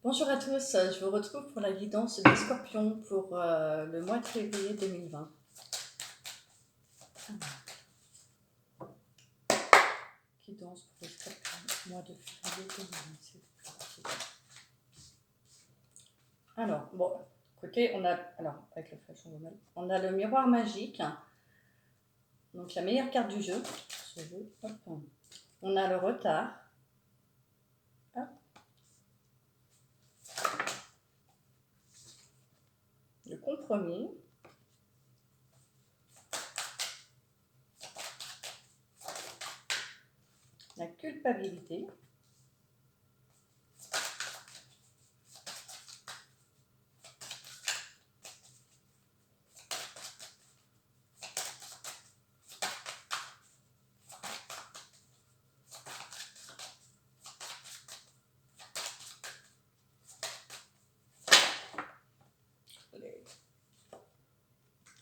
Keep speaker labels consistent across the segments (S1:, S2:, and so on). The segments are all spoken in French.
S1: Bonjour à tous, je vous retrouve pour la guidance des scorpions pour le mois de février 2020. Guidance pour les scorpions, mois de février 2020, s'il vous plaît. Alors, bon, écoutez, avec le flash, on a le miroir magique, donc la meilleure carte du jeu. Hop. On a le retard. Hop. Le compromis. La culpabilité.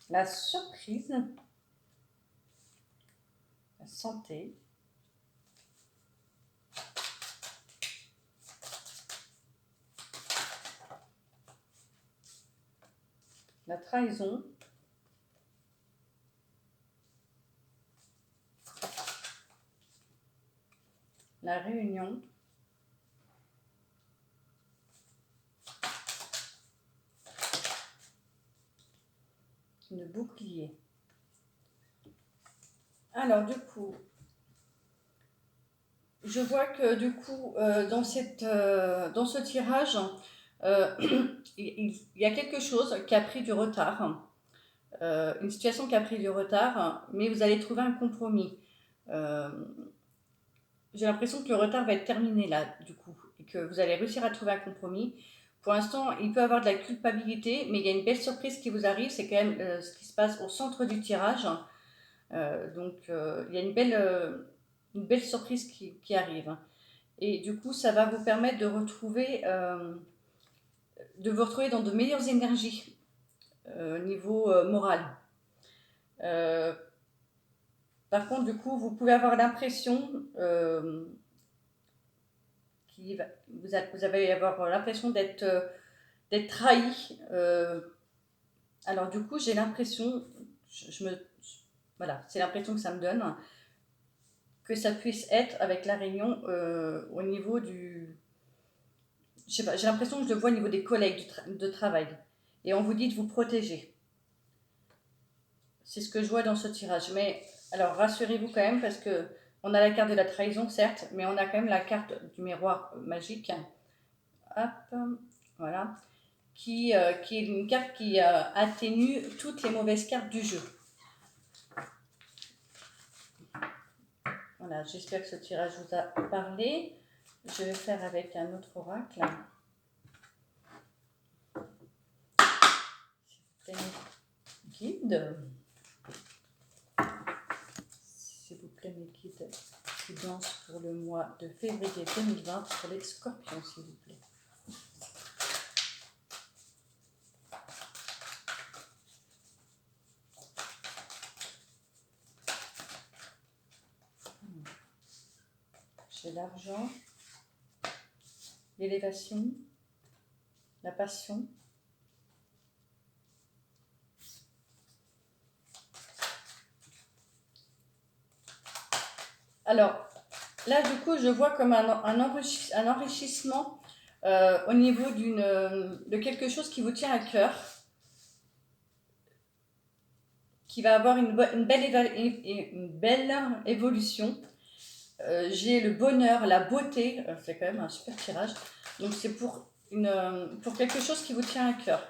S1: La surprise. La santé. La trahison. La réunion. Le bouclier. Alors du coup, je vois que du coup, dans ce tirage, euh, il y a quelque chose qui a pris du retard, une situation qui a pris du retard, mais vous allez trouver un compromis. Euh, j'ai l'impression que le retard va être terminé là, du coup, et que vous allez réussir à trouver un compromis. Pour l'instant, il peut y avoir de la culpabilité, mais il y a une belle surprise qui vous arrive, c'est quand même ce qui se passe au centre du tirage. Il y a une belle surprise qui arrive. Et du coup, ça va vous permettre de vous retrouver dans de meilleures énergies au niveau moral. Euh, Par contre, du coup, vous pouvez avoir l'impression vous allez avoir l'impression d'être trahi. Alors du coup, j'ai l'impression, voilà, c'est l'impression que ça me donne, que ça puisse être avec la réunion au niveau du, je sais pas, j'ai l'impression que je le vois au niveau des collègues de travail. Et on vous dit de vous protéger. C'est ce que je vois dans ce tirage. Mais alors rassurez-vous quand même parce que on a la carte de la trahison, certes, mais on a quand même la carte du miroir magique. Hop, voilà. Qui est une carte qui atténue toutes les mauvaises cartes du jeu. Voilà, j'espère que ce tirage vous a parlé. Je vais faire avec un autre oracle. S'il vous plaît, guide. S'il vous plaît, mes guides, guidance pour le mois de février 2020 pour les scorpions, s'il vous plaît. J'ai l'argent, l'élévation, la passion. Alors, là, du coup, je vois comme un enrichissement au niveau de quelque chose qui vous tient à cœur, qui va avoir une belle évolution. J'ai le bonheur, la beauté, c'est quand même un super tirage. Donc, c'est pour quelque chose qui vous tient à cœur.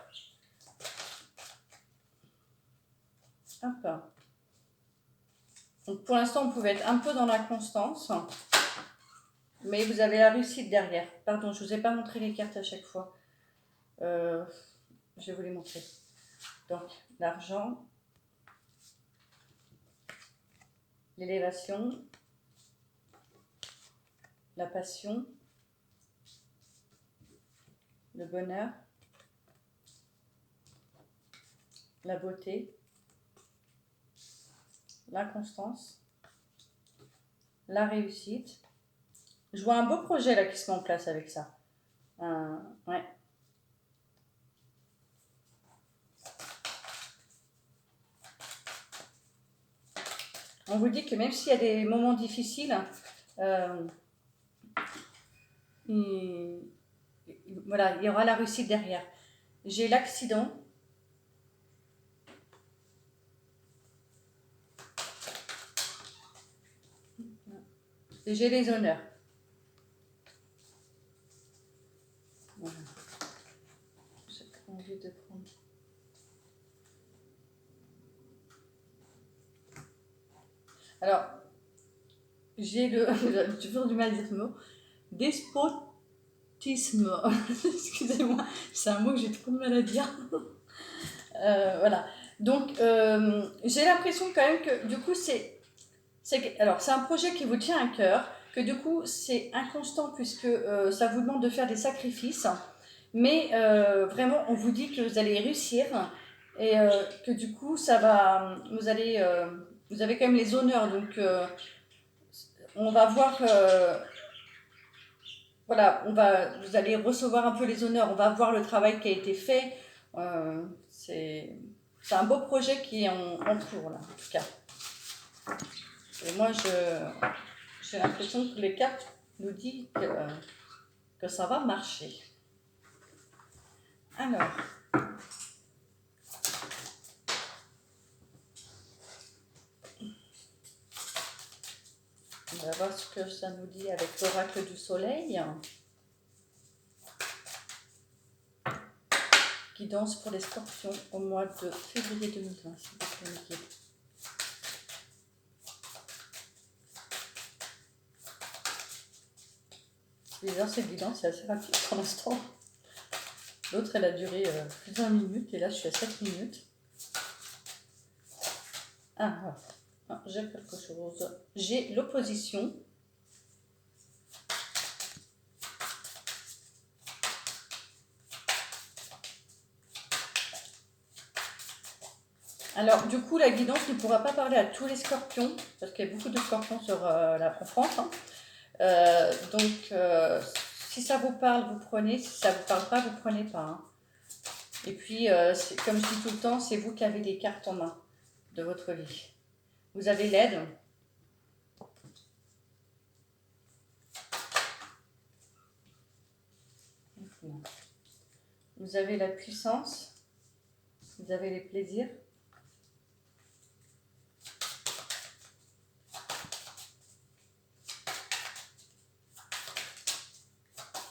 S1: Hop. Donc, pour l'instant, vous pouvvais être un peu dans la constance. Mais vous avez la réussite derrière. Pardon, je ne vous ai pas montré les cartes à chaque fois. Je vais vous les montrer. Donc, l'argent, l'élévation, la passion, le bonheur, la beauté, la constance, la réussite. Je vois un beau projet là qui se met en place avec ça. Ouais. On vous dit que même s'il y a des moments difficiles, euh, voilà, il y aura la réussite derrière. J'ai l'accident. Et j'ai les honneurs. Voilà. J'ai pas envie de prendre. Alors, j'ai j'ai toujours du mal à dire ce mot, despotisme. Excusez-moi, c'est un mot que j'ai trop de mal à dire. Voilà. Donc, j'ai l'impression quand même que du coup, alors, c'est un projet qui vous tient à cœur, que du coup, c'est inconstant puisque ça vous demande de faire des sacrifices. Mais vraiment, on vous dit que vous allez réussir et que du coup, vous avez quand même les honneurs. Donc, on va voir, voilà, vous allez recevoir un peu les honneurs. On va voir le travail qui a été fait. Euh, c'est, c'est un beau projet qui est en cours là, en tout cas. Et moi, j'ai l'impression que les cartes nous disent que ça va marcher. Alors. On va voir ce que ça nous dit avec l'oracle du soleil. Guidance pour les scorpions au mois de février 2020, s'il vous plaît, Mickey. C'est bizarre, cette guidance, c'est assez rapide pour l'instant. L'autre, elle a duré plus d'1 minute et là, je suis à 7 minutes. Ah, voilà. Ah, j'ai quelque chose. J'ai l'opposition. Alors, du coup, la guidance ne pourra pas parler à tous les scorpions, parce qu'il y a beaucoup de scorpions en France. Hein. Donc, si ça vous parle, vous prenez. Si ça ne vous parle pas, vous prenez pas. Hein. Et puis, comme je dis tout le temps, c'est vous qui avez les cartes en main de votre vie. Vous avez l'aide. Vous avez la puissance. Vous avez les plaisirs.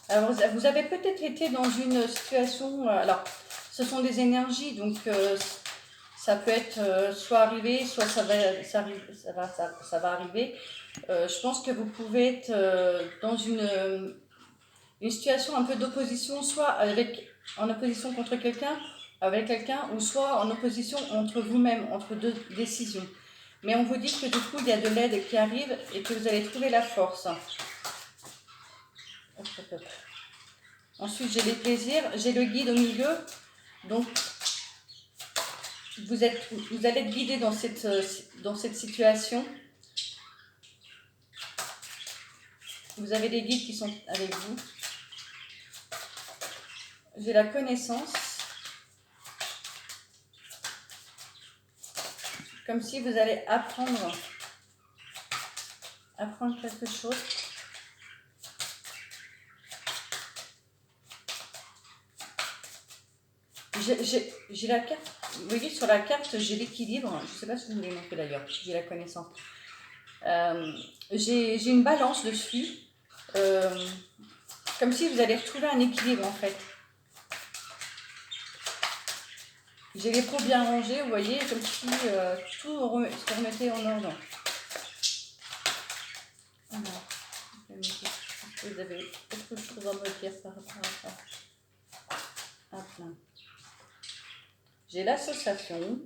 S1: Alors, vous avez peut-être été dans une situation... alors, ce sont des énergies, donc ça peut être soit arrivé, soit ça va arriver. Je pense que vous pouvez être dans une situation un peu d'opposition, soit en opposition contre quelqu'un, avec quelqu'un, ou soit en opposition entre vous-même, entre deux décisions. Mais on vous dit que du coup, il y a de l'aide qui arrive et que vous allez trouver la force. Hop, hop, hop. Ensuite, j'ai les plaisirs, j'ai le guide au milieu. Donc, vous allez être guidé dans cette situation. Vous avez des guides qui sont avec vous. J'ai la connaissance. Comme si vous allez apprendre quelque chose. J'ai la carte. Vous voyez, sur la carte, j'ai l'équilibre. Je ne sais pas si vous me l'avez montré d'ailleurs. J'ai la connaissance. J'ai une balance dessus. Comme si vous allez retrouver un équilibre en fait. J'ai les pots bien rangés, vous voyez, comme si tout se remettait en ordre. Alors, vous avez autre chose à me dire par rapport à ça. Hop là. J'ai l'association.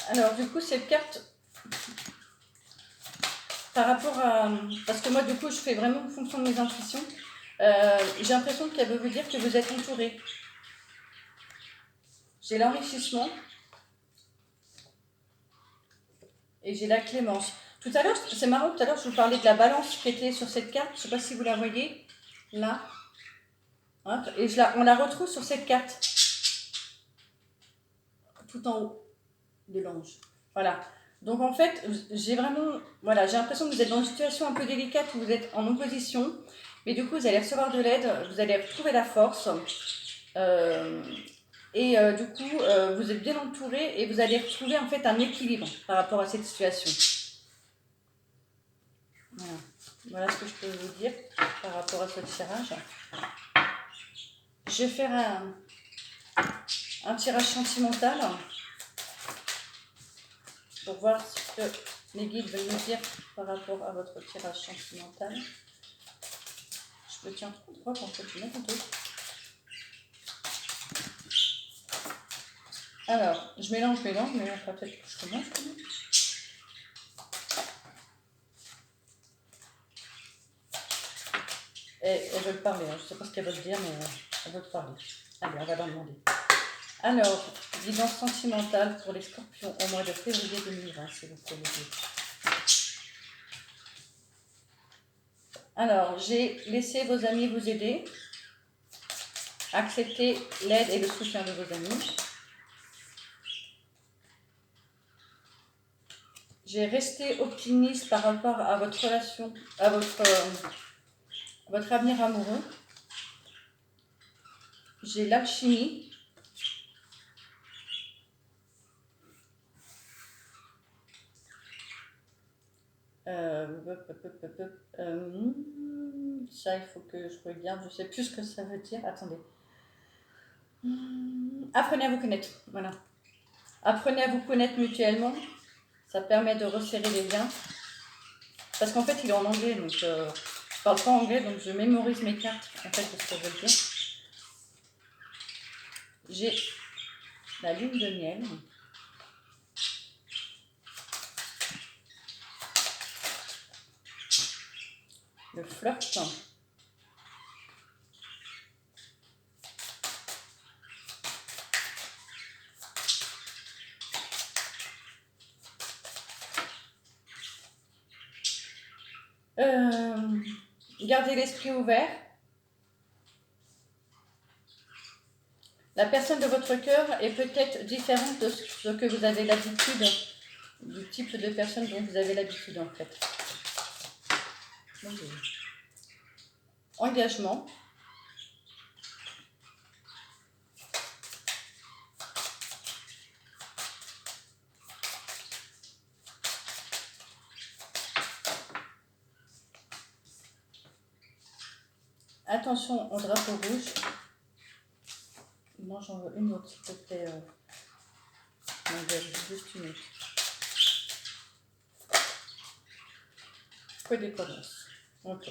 S1: Alors, du coup, cette carte, par rapport à... Parce que moi, du coup, je fais vraiment en fonction de mes intuitions. J'ai l'impression qu'elle veut vous dire que vous êtes entouré. j'ai l'enrichissement et j'ai la clémence. Tout à l'heure, c'est marrant, tout à l'heure, je vous parlais de la balance qui était sur cette carte. Je ne sais pas si vous la voyez, là. Hop, et on la retrouve sur cette carte, tout en haut de l'ange. Voilà. Donc en fait, j'ai vraiment, voilà, j'ai l'impression que vous êtes dans une situation un peu délicate où vous êtes en opposition, mais du coup, vous allez recevoir de l'aide, vous allez retrouver la force, du coup, vous êtes bien entouré et vous allez retrouver en fait un équilibre par rapport à cette situation. Voilà, voilà ce que je peux vous dire par rapport à ce tirage. Je vais faire un tirage sentimental pour voir ce que les guides veulent nous dire par rapport à votre tirage sentimental. Je me tiens trop droit en fait, je mets un peu. Alors, je mélange, mais après peut-être que je commence quand même. Et elles veulent parler, hein. Je ne sais pas ce qu'elles veulent dire, mais elles veulent parler. Allez, on va leur demander. Alors, guidance sentimentale pour les scorpions au mois de février 2020, s'il vous plaît. Alors, j'ai laissé vos amis vous aider. Acceptez l'aide et le soutien de vos amis. J'ai resté optimiste par rapport à votre relation, à votre avenir amoureux. J'ai l'alchimie. Ça, il faut que je regarde. Je ne sais plus ce que ça veut dire. Attendez. Apprenez à vous connaître. Voilà. Apprenez à vous connaître mutuellement. Ça permet de resserrer les liens. Parce qu'en fait, il est en anglais. Donc, je ne parle pas anglais. Donc, je mémorise mes cartes. En fait, de ce que je veux dire. J'ai la lune de miel. Le flirt. Gardez l'esprit ouvert. La personne de votre cœur est peut-être différente de ce que vous avez l'habitude, du type de personne dont vous avez l'habitude en fait. Engagement. Attention au drapeau rouge. Non, j'en veux une autre, s'il te plaît. Juste une autre. Codépendance. Ok.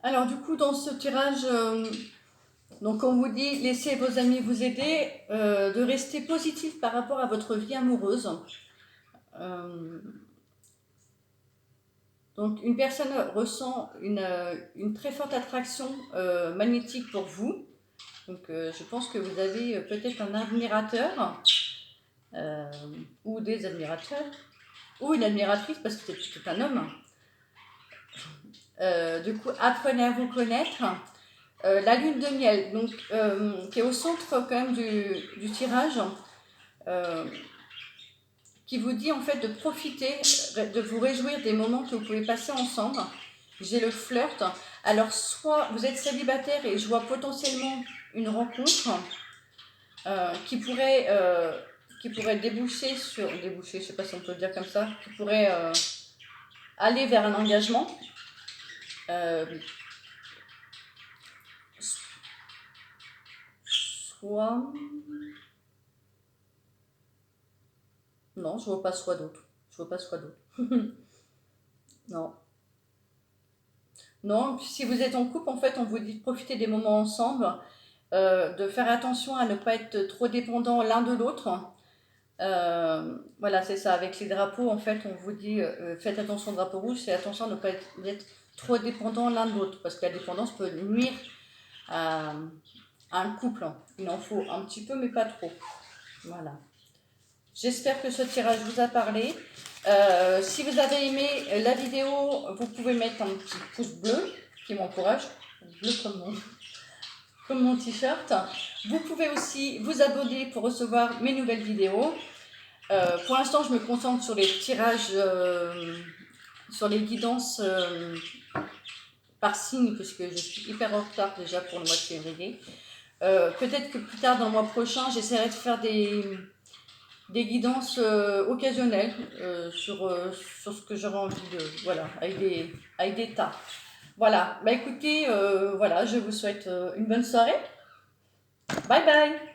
S1: Alors, du coup, dans ce tirage, donc on vous dit, laissez vos amis vous aider, de rester positif par rapport à votre vie amoureuse. Donc, une personne ressent une très forte attraction magnétique pour vous. Donc, je pense que vous avez peut-être un admirateur ou des admirateurs ou une admiratrice parce que c'est un homme. Du coup, apprenez à vous connaître. La lune de miel, donc, qui est au centre quand même du tirage, qui vous dit en fait de profiter, de vous réjouir des moments que vous pouvez passer ensemble. J'ai le flirt. Alors, soit vous êtes célibataire et je vois potentiellement une rencontre qui pourrait déboucher, je ne sais pas si on peut le dire comme ça, qui pourrait aller vers un engagement. Soit... Non, je vois pas soit d'autre. Non. Non, si vous êtes en couple, en fait, on vous dit de profiter des moments ensemble, de faire attention à ne pas être trop dépendant l'un de l'autre. Voilà, c'est ça. Avec les drapeaux, en fait, on vous dit faites attention au drapeau rouge, c'est attention à ne pas être trop dépendant l'un de l'autre, parce que la dépendance peut nuire à à un couple. Il en faut un petit peu, mais pas trop. Voilà. J'espère que ce tirage vous a parlé. Si vous avez aimé la vidéo, vous pouvez mettre un petit pouce bleu qui m'encourage. Bleu comme mon t-shirt. Vous pouvez aussi vous abonner pour recevoir mes nouvelles vidéos. Pour l'instant, je me concentre sur les tirages, sur les guidances par signe, puisque je suis hyper en retard déjà pour le mois de février. Peut-être que plus tard, dans le mois prochain, j'essaierai de faire des guidances occasionnelles sur ce que j'aurais envie de... Voilà, avec des tas. Voilà, bah écoutez, voilà, je vous souhaite une bonne soirée. Bye bye.